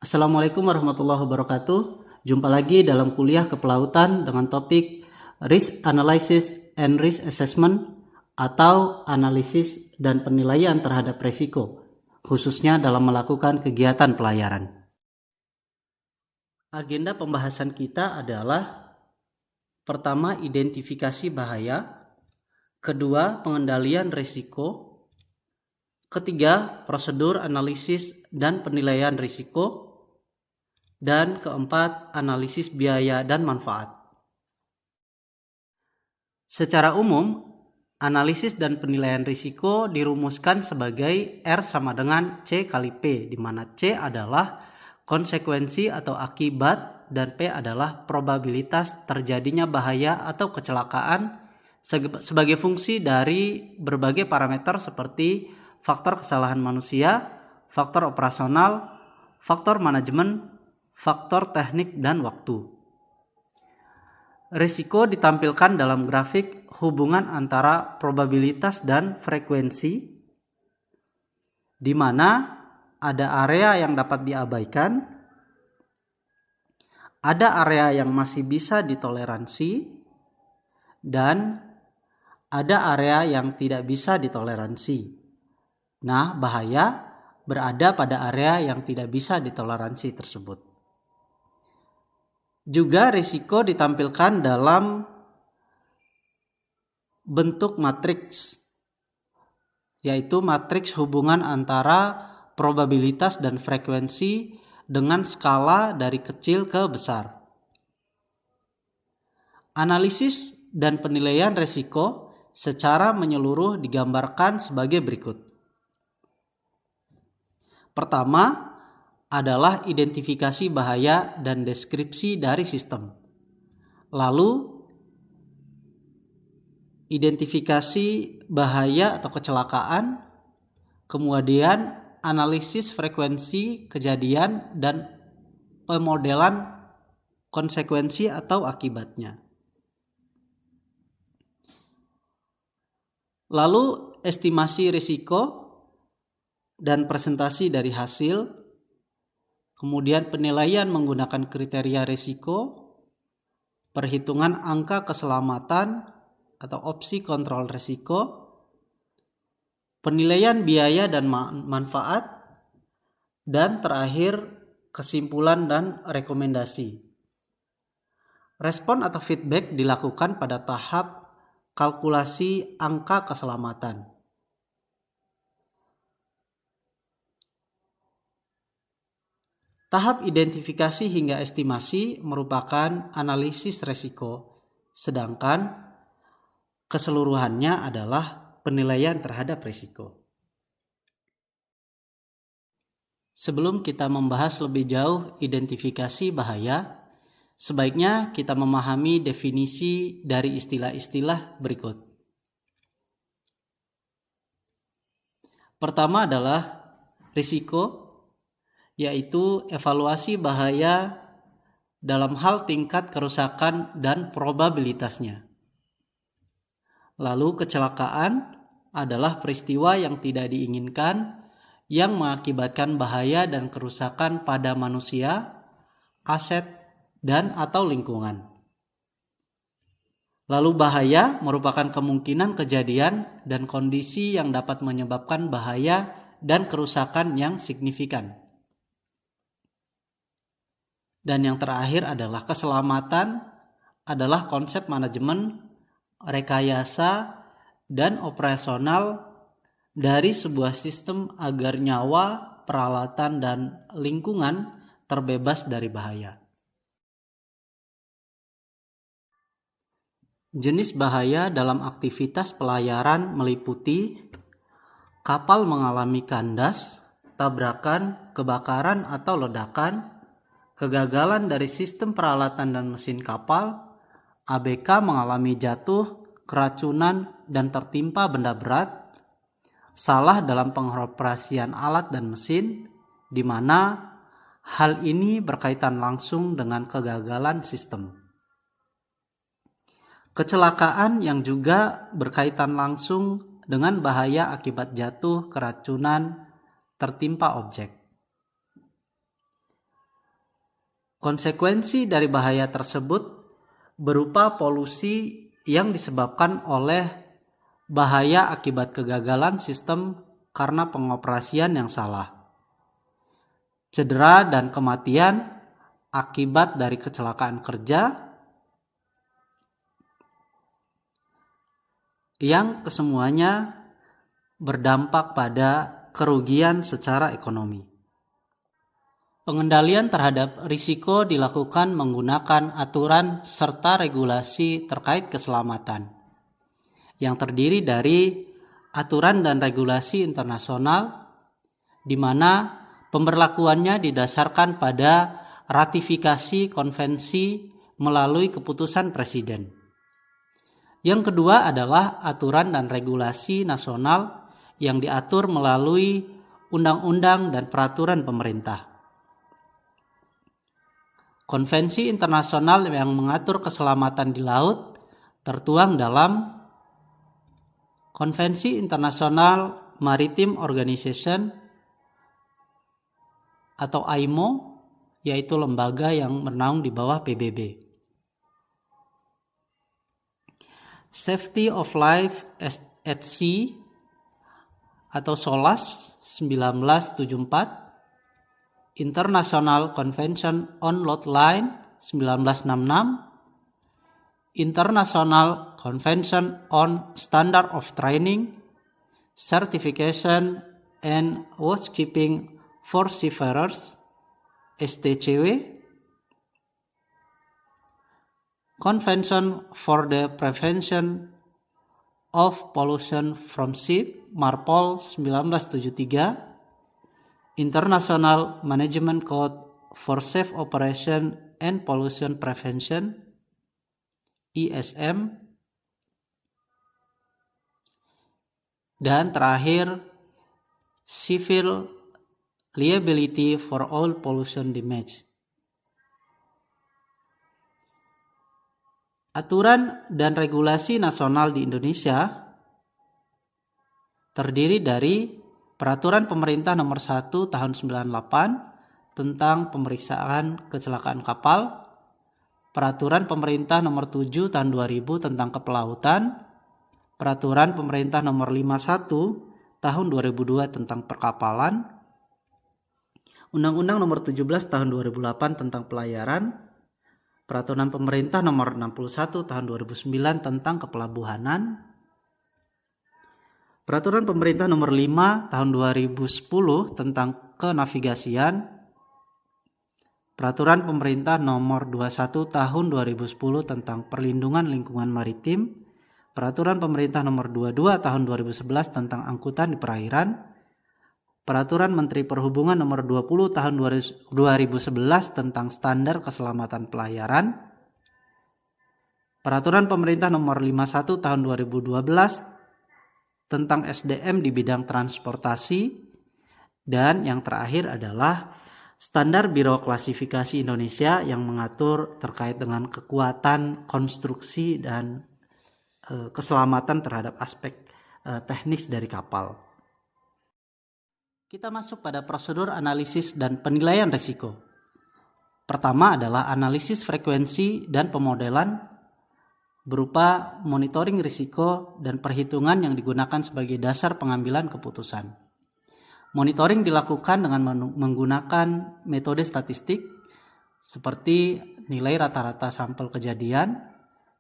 Assalamualaikum warahmatullahi wabarakatuh. Jumpa lagi dalam kuliah kepelautan dengan topik Risk Analysis and Risk Assessment atau analisis dan penilaian terhadap risiko, khususnya dalam melakukan kegiatan pelayaran. Agenda pembahasan kita adalah pertama, identifikasi bahaya, kedua, pengendalian risiko, ketiga, prosedur analisis dan penilaian risiko, dan keempat, analisis biaya dan manfaat. Secara umum, analisis dan penilaian risiko dirumuskan sebagai R sama dengan C kali P, di mana C adalah konsekuensi atau akibat dan P adalah probabilitas terjadinya bahaya atau kecelakaan sebagai fungsi dari berbagai parameter seperti faktor kesalahan manusia, faktor operasional, faktor manajemen, faktor teknik, dan waktu. Risiko ditampilkan dalam grafik hubungan antara probabilitas dan frekuensi, di mana ada area yang dapat diabaikan, ada area yang masih bisa ditoleransi, dan ada area yang tidak bisa ditoleransi. Nah, bahaya berada pada area yang tidak bisa ditoleransi tersebut. Juga risiko ditampilkan dalam bentuk matriks, yaitu matriks hubungan antara probabilitas dan frekuensi dengan skala dari kecil ke besar. Analisis dan penilaian risiko secara menyeluruh digambarkan sebagai berikut. Pertama adalah identifikasi bahaya dan deskripsi dari sistem. Lalu, identifikasi bahaya atau kecelakaan, kemudian analisis frekuensi kejadian dan pemodelan konsekuensi atau akibatnya. Lalu, estimasi risiko dan presentasi dari hasil, kemudian penilaian menggunakan kriteria risiko, perhitungan angka keselamatan atau opsi kontrol risiko, penilaian biaya dan manfaat, dan terakhir kesimpulan dan rekomendasi. Respon atau feedback dilakukan pada tahap kalkulasi angka keselamatan. Tahap identifikasi hingga estimasi merupakan analisis risiko, sedangkan keseluruhannya adalah penilaian terhadap risiko. Sebelum kita membahas lebih jauh identifikasi bahaya, sebaiknya kita memahami definisi dari istilah-istilah berikut. Pertama adalah risiko, yaitu evaluasi bahaya dalam hal tingkat kerusakan dan probabilitasnya. Lalu kecelakaan adalah peristiwa yang tidak diinginkan yang mengakibatkan bahaya dan kerusakan pada manusia, aset, dan atau lingkungan. Lalu bahaya merupakan kemungkinan kejadian dan kondisi yang dapat menyebabkan bahaya dan kerusakan yang signifikan. Dan yang terakhir adalah keselamatan, adalah konsep manajemen, rekayasa, dan operasional dari sebuah sistem agar nyawa, peralatan, dan lingkungan terbebas dari bahaya. Jenis bahaya dalam aktivitas pelayaran meliputi kapal mengalami kandas, tabrakan, kebakaran atau ledakan, kegagalan dari sistem peralatan dan mesin kapal, ABK mengalami jatuh, keracunan, dan tertimpa benda berat, salah dalam pengoperasian alat dan mesin, di mana hal ini berkaitan langsung dengan kegagalan sistem. Kecelakaan yang juga berkaitan langsung dengan bahaya akibat jatuh, keracunan, tertimpa objek. Konsekuensi dari bahaya tersebut berupa polusi yang disebabkan oleh bahaya akibat kegagalan sistem karena pengoperasian yang salah, cedera dan kematian akibat dari kecelakaan kerja, yang kesemuanya berdampak pada kerugian secara ekonomi. Pengendalian terhadap risiko dilakukan menggunakan aturan serta regulasi terkait keselamatan, yang terdiri dari aturan dan regulasi internasional, di mana pemberlakuannya didasarkan pada ratifikasi konvensi melalui keputusan Presiden. Yang kedua adalah aturan dan regulasi nasional yang diatur melalui undang-undang dan peraturan pemerintah. Konvensi internasional yang mengatur keselamatan di laut tertuang dalam Konvensi Internasional Maritime Organization atau IMO, yaitu lembaga yang bernaung di bawah PBB. Safety of Life at Sea atau SOLAS 1974, International Convention on Load Line 1966, International Convention on Standard of Training, Certification and Watchkeeping for Seafarers (STCW), Convention for the Prevention of Pollution from Ship (MARPOL 1973), International Management Code for Safe Operation and Pollution Prevention (ISM), dan terakhir Civil Liability for All Pollution Damage. Aturan dan regulasi nasional di Indonesia terdiri dari Peraturan Pemerintah Nomor 1 Tahun 98 tentang pemeriksaan kecelakaan kapal, Peraturan Pemerintah Nomor 7 Tahun 2000 tentang kepelautan, Peraturan Pemerintah Nomor 51 Tahun 2002 tentang perkapalan, Undang-Undang Nomor 17 Tahun 2008 tentang pelayaran, Peraturan Pemerintah Nomor 61 Tahun 2009 tentang kepelabuhanan, Peraturan Pemerintah Nomor 5 Tahun 2010 tentang kenavigasian, Peraturan Pemerintah Nomor 21 Tahun 2010 tentang perlindungan lingkungan maritim, Peraturan Pemerintah Nomor 22 Tahun 2011 tentang angkutan di perairan, Peraturan Menteri Perhubungan Nomor 20 Tahun 2011 tentang standar keselamatan pelayaran, Peraturan Pemerintah Nomor 51 Tahun 2012 tentang SDM di bidang transportasi, dan yang terakhir adalah Standar Biro Klasifikasi Indonesia yang mengatur terkait dengan kekuatan konstruksi dan keselamatan terhadap aspek teknis dari kapal. Kita masuk pada prosedur analisis dan penilaian risiko. Pertama adalah analisis frekuensi dan pemodelan berupa monitoring risiko dan perhitungan yang digunakan sebagai dasar pengambilan keputusan. Monitoring dilakukan dengan menggunakan metode statistik seperti nilai rata-rata sampel kejadian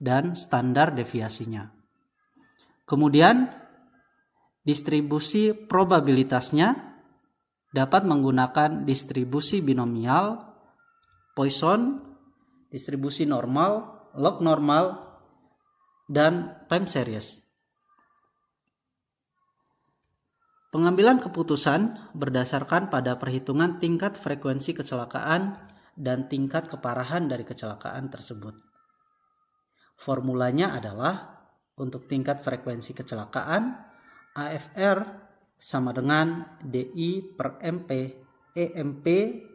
dan standar deviasinya. Kemudian, distribusi probabilitasnya dapat menggunakan distribusi binomial, Poisson, distribusi normal, log normal, dan time series. Pengambilan keputusan berdasarkan pada perhitungan tingkat frekuensi kecelakaan dan tingkat keparahan dari kecelakaan tersebut. Formulanya adalah untuk tingkat frekuensi kecelakaan, AFR sama dengan DI per MP EMP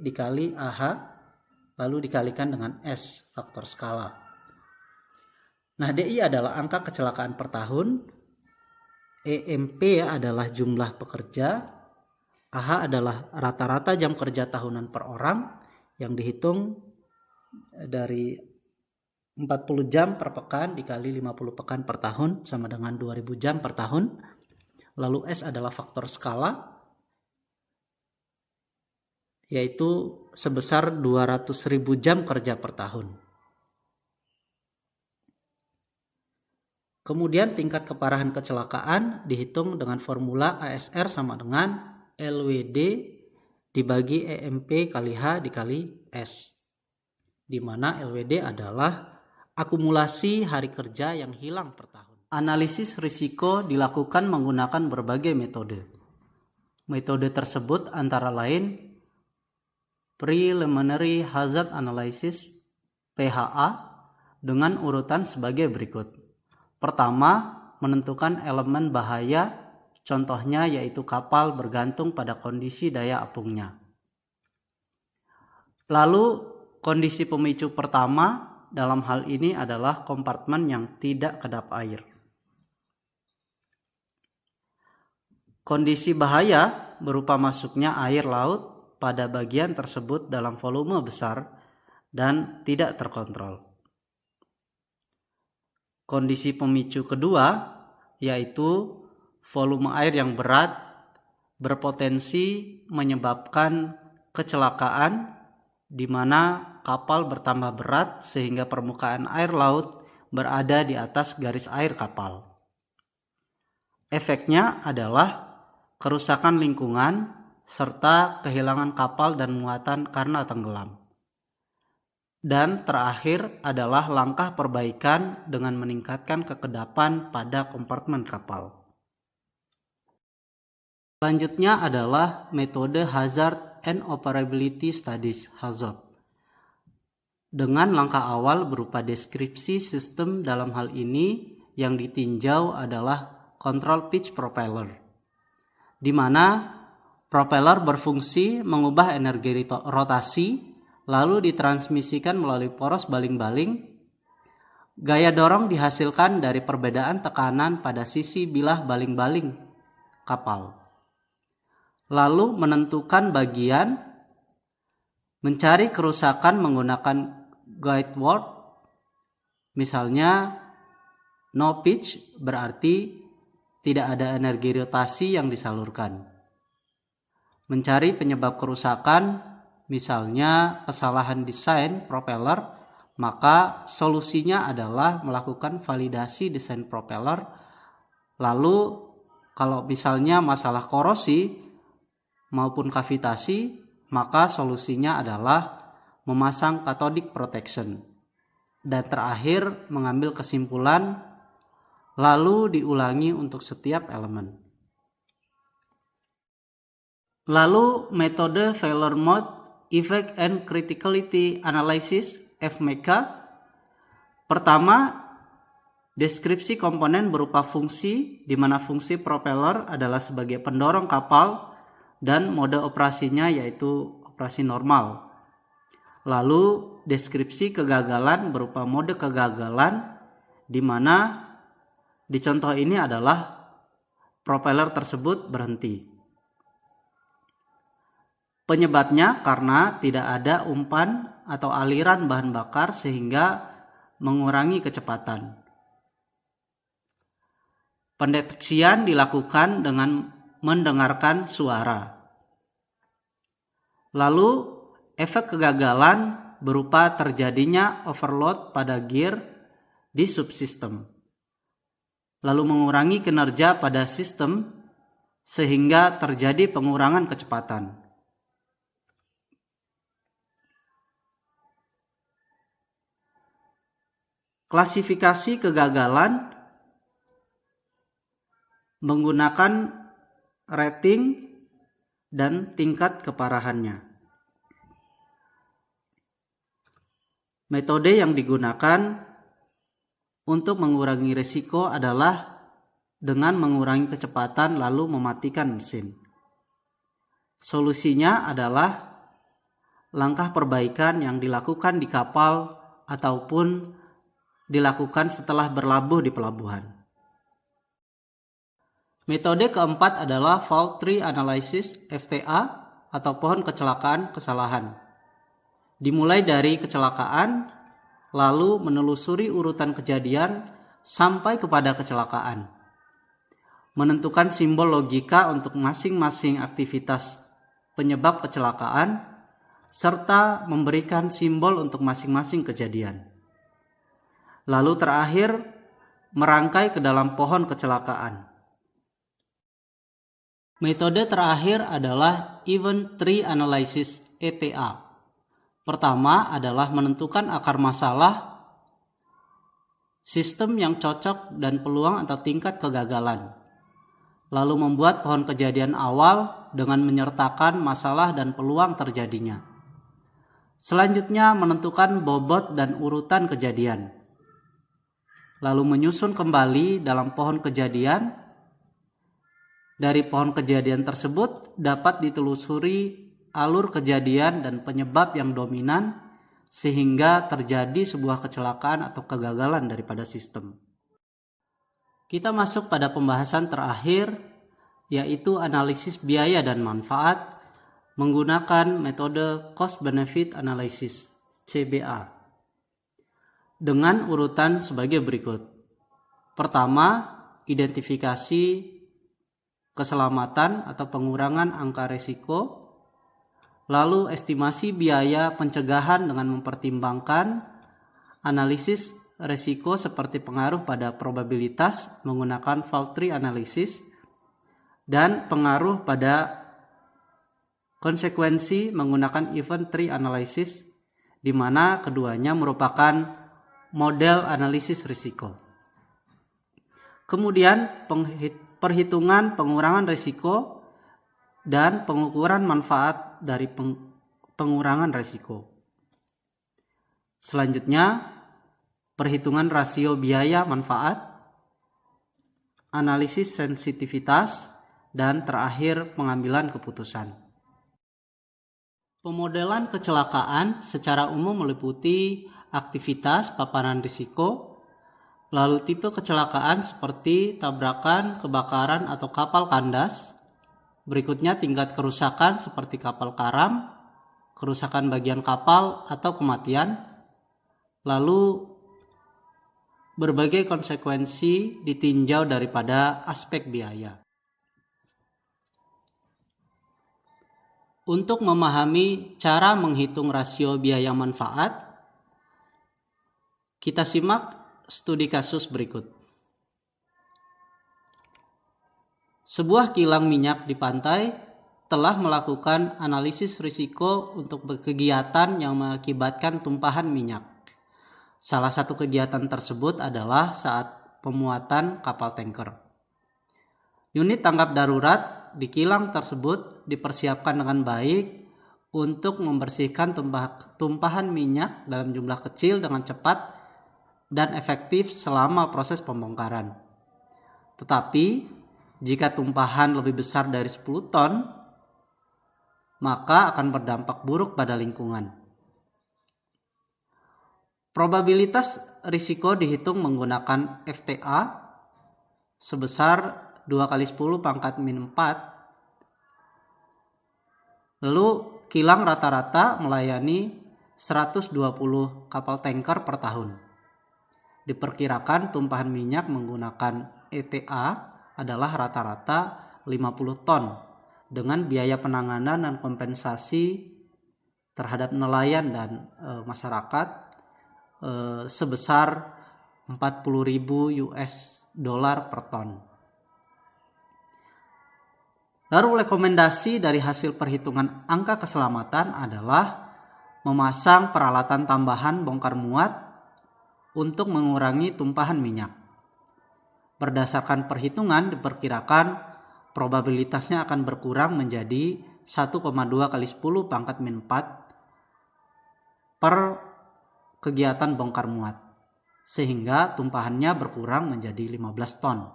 dikali AH lalu dikalikan dengan S faktor skala. Nah, DI adalah angka kecelakaan per tahun, EMP adalah jumlah pekerja, AH adalah rata-rata jam kerja tahunan per orang yang dihitung dari 40 jam per pekan dikali 50 pekan per tahun sama dengan 2000 jam per tahun. Lalu S adalah faktor skala, yaitu sebesar 200.000 jam kerja per tahun. Kemudian tingkat keparahan kecelakaan dihitung dengan formula ASR sama dengan LWD dibagi EMP kali H dikali S, di mana LWD adalah akumulasi hari kerja yang hilang per tahun. Analisis risiko dilakukan menggunakan berbagai metode. Metode tersebut antara lain Preliminary Hazard Analysis (PHA) dengan urutan sebagai berikut. Pertama, menentukan elemen bahaya, contohnya yaitu kapal bergantung pada kondisi daya apungnya. Lalu, kondisi pemicu pertama dalam hal ini adalah kompartemen yang tidak kedap air. Kondisi bahaya berupa masuknya air laut pada bagian tersebut dalam volume besar dan tidak terkontrol. Kondisi pemicu kedua yaitu volume air yang berat berpotensi menyebabkan kecelakaan di mana kapal bertambah berat sehingga permukaan air laut berada di atas garis air kapal. Efeknya adalah kerusakan lingkungan serta kehilangan kapal dan muatan karena tenggelam. Dan terakhir adalah langkah perbaikan dengan meningkatkan kekedapan pada kompartemen kapal. Selanjutnya adalah metode Hazard and Operability Studies (HAZOP). Dengan langkah awal berupa deskripsi sistem, dalam hal ini yang ditinjau adalah control pitch propeller, di mana propeller berfungsi mengubah energi rotasi lalu ditransmisikan melalui poros baling-baling. Gaya dorong dihasilkan dari perbedaan tekanan pada sisi bilah baling-baling kapal. Lalu menentukan bagian, mencari kerusakan menggunakan guide word, misalnya no pitch berarti tidak ada energi rotasi yang disalurkan. Mencari penyebab kerusakan, misalnya kesalahan desain propeller, maka solusinya adalah melakukan validasi desain propeller. Lalu kalau misalnya masalah korosi maupun kavitasi, maka solusinya adalah memasang cathodic protection. Dan terakhir mengambil kesimpulan, lalu diulangi untuk setiap elemen. Lalu metode Failure Mode Effect and Criticality Analysis (FMECA). Pertama, deskripsi komponen berupa fungsi, di mana fungsi propeller adalah sebagai pendorong kapal dan mode operasinya yaitu operasi normal. Lalu deskripsi kegagalan berupa mode kegagalan, di mana di contoh ini adalah propeller tersebut berhenti. Penyebabnya karena tidak ada umpan atau aliran bahan bakar sehingga mengurangi kecepatan. Pendeteksian dilakukan dengan mendengarkan suara. Lalu efek kegagalan berupa terjadinya overload pada gear di subsistem, lalu mengurangi kinerja pada sistem sehingga terjadi pengurangan kecepatan. Klasifikasi kegagalan menggunakan rating dan tingkat keparahannya. Metode yang digunakan untuk mengurangi risiko adalah dengan mengurangi kecepatan lalu mematikan mesin. Solusinya adalah langkah perbaikan yang dilakukan di kapal ataupun dilakukan setelah berlabuh di pelabuhan. Metode keempat adalah Fault Tree Analysis (FTA) atau pohon kecelakaan kesalahan. Dimulai dari kecelakaan, lalu menelusuri urutan kejadian sampai kepada kecelakaan. Menentukan simbol logika untuk masing-masing aktivitas penyebab kecelakaan, serta memberikan simbol untuk masing-masing kejadian. Lalu terakhir, merangkai ke dalam pohon kecelakaan. Metode terakhir adalah Event Tree Analysis (ETA). Pertama adalah menentukan akar masalah, sistem yang cocok dan peluang atau tingkat kegagalan. Lalu membuat pohon kejadian awal dengan menyertakan masalah dan peluang terjadinya. Selanjutnya menentukan bobot dan urutan kejadian. Lalu menyusun kembali dalam pohon kejadian. Dari pohon kejadian tersebut dapat ditelusuri alur kejadian dan penyebab yang dominan sehingga terjadi sebuah kecelakaan atau kegagalan daripada sistem. Kita masuk pada pembahasan terakhir, yaitu analisis biaya dan manfaat menggunakan metode Cost Benefit Analysis (CBA) dengan urutan sebagai berikut. Pertama, identifikasi keselamatan atau pengurangan angka risiko. Lalu estimasi biaya pencegahan dengan mempertimbangkan analisis risiko seperti pengaruh pada probabilitas menggunakan fault tree analysis dan pengaruh pada konsekuensi menggunakan event tree analysis, di mana keduanya merupakan model analisis risiko. Kemudian perhitungan pengurangan risiko dan pengukuran manfaat dari pengurangan risiko. Selanjutnya, perhitungan rasio biaya manfaat, analisis sensitivitas, dan terakhir pengambilan keputusan. Pemodelan kecelakaan secara umum meliputi aktivitas paparan risiko, lalu tipe kecelakaan seperti tabrakan, kebakaran, atau kapal kandas. Berikutnya tingkat kerusakan seperti kapal karam, kerusakan bagian kapal, atau kematian. Lalu berbagai konsekuensi ditinjau daripada aspek biaya. Untuk memahami cara menghitung rasio biaya manfaat, kita simak studi kasus berikut. Sebuah kilang minyak di pantai telah melakukan analisis risiko untuk kegiatan yang mengakibatkan tumpahan minyak. Salah satu kegiatan tersebut adalah saat pemuatan kapal tanker. Unit tanggap darurat di kilang tersebut dipersiapkan dengan baik untuk membersihkan tumpahan minyak dalam jumlah kecil dengan cepat dan efektif selama proses pembongkaran. Tetapi jika tumpahan lebih besar dari 10 ton, maka akan berdampak buruk pada lingkungan. Probabilitas risiko dihitung menggunakan FTA sebesar 2 kali 10 pangkat min 4. Lalu kilang rata-rata melayani 120 kapal tanker per tahun. Diperkirakan tumpahan minyak menggunakan ETA adalah rata-rata 50 ton dengan biaya penanganan dan kompensasi terhadap nelayan dan masyarakat sebesar $40.000 per ton. Lalu rekomendasi dari hasil perhitungan angka keselamatan adalah memasang peralatan tambahan bongkar muat untuk mengurangi tumpahan minyak. Berdasarkan perhitungan diperkirakan probabilitasnya akan berkurang menjadi 1,2 kali 10 pangkat min 4 per kegiatan bongkar muat, sehingga tumpahannya berkurang menjadi 15 ton.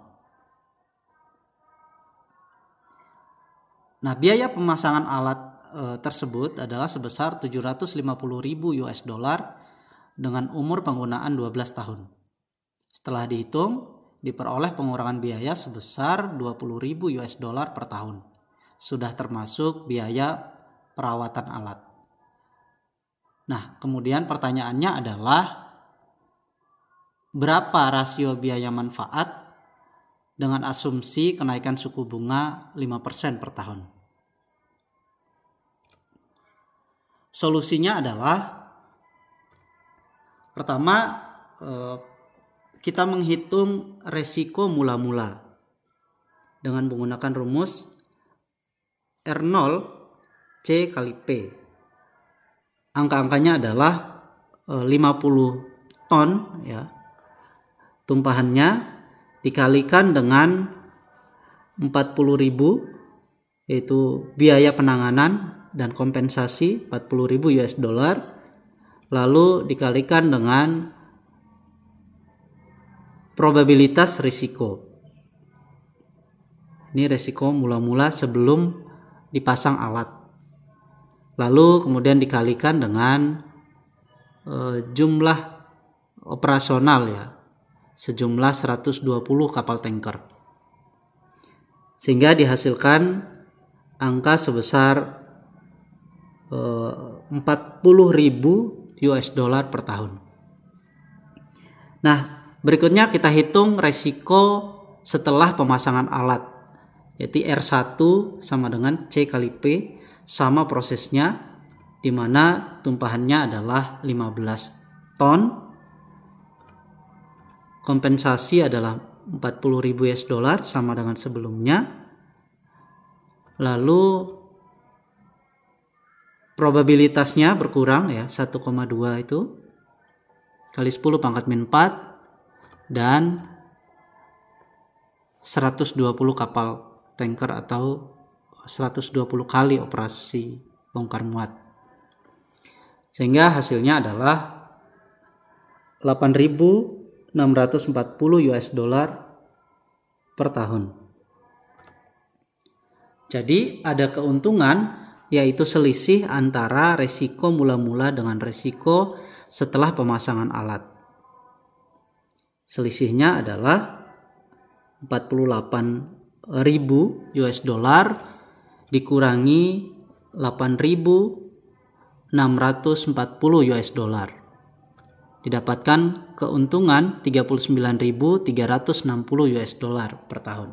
Nah, biaya pemasangan alat tersebut adalah sebesar $750.000 dengan umur penggunaan 12 tahun. Setelah dihitung, diperoleh pengurangan biaya sebesar $20.000 per tahun. Sudah termasuk biaya perawatan alat. Nah, kemudian pertanyaannya adalah berapa rasio biaya manfaat dengan asumsi kenaikan suku bunga 5% per tahun? Solusinya adalah pertama, kita menghitung resiko mula-mula dengan menggunakan rumus R0 C kali P. Angka-angkanya adalah 50 ton ya. Tumpahannya dikalikan dengan 40.000 yaitu biaya penanganan dan kompensasi 40.000 US dollar, lalu dikalikan dengan probabilitas risiko. Ini risiko mula-mula sebelum dipasang alat. Lalu kemudian dikalikan dengan jumlah operasional ya, sejumlah 120 kapal tanker. Sehingga dihasilkan angka sebesar 40.000 US dollar per tahun. Nah, berikutnya kita hitung resiko setelah pemasangan alat, yaitu R1 sama dengan C kali P, sama prosesnya, di mana tumpahannya adalah 15 ton, kompensasi adalah 40.000 US dollar sama dengan sebelumnya, lalu probabilitasnya berkurang ya, 1,2 itu kali 10 pangkat min 4 dan 120 kapal tanker atau 120 kali operasi bongkar muat. Sehingga hasilnya adalah 8.640 US dollar per tahun. Jadi ada keuntungan, yaitu selisih antara resiko mula-mula dengan resiko setelah pemasangan alat. Selisihnya adalah 48.000 US dollar dikurangi 8.640 US dollar. Didapatkan keuntungan 39.360 US dollar per tahun.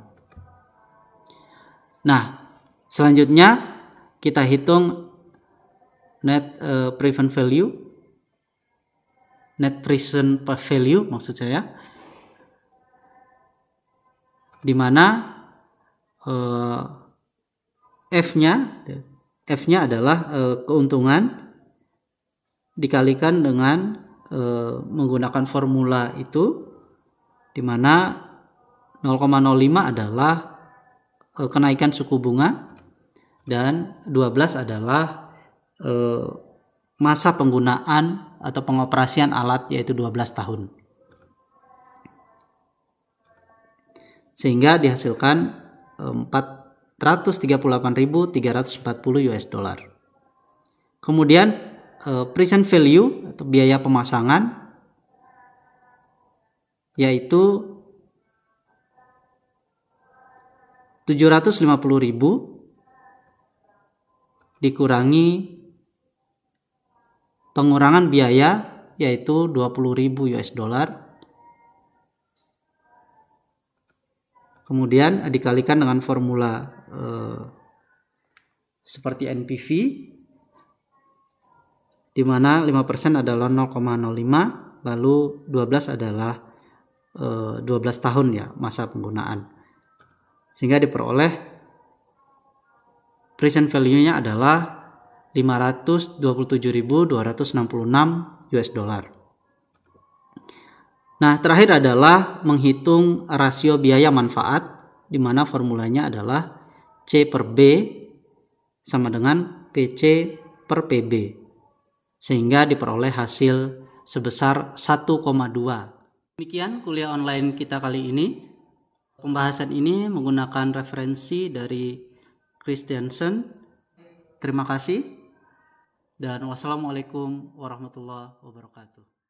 Nah, selanjutnya kita hitung net present value maksud saya, di mana F-nya adalah keuntungan dikalikan dengan menggunakan formula itu, di mana 0,05 adalah kenaikan suku bunga dan 12 adalah masa penggunaan atau pengoperasian alat, yaitu 12 tahun. Sehingga dihasilkan 438.340 US dollar. Kemudian present value atau biaya pemasangan yaitu 750.000 dikurangi pengurangan biaya yaitu 20.000 US dollar. Kemudian dikalikan dengan formula seperti NPV, di mana 5% adalah 0,05, lalu 12 adalah 12 tahun ya masa penggunaan. Sehingga diperoleh present value-nya adalah 527.266 US dollar. Nah, terakhir adalah menghitung rasio biaya manfaat, di mana formulanya adalah C per B sama dengan PC per PB, sehingga diperoleh hasil sebesar 1,2. Demikian kuliah online kita kali ini. Pembahasan ini menggunakan referensi dari Christiansen. Terima kasih dan wassalamualaikum warahmatullahi wabarakatuh.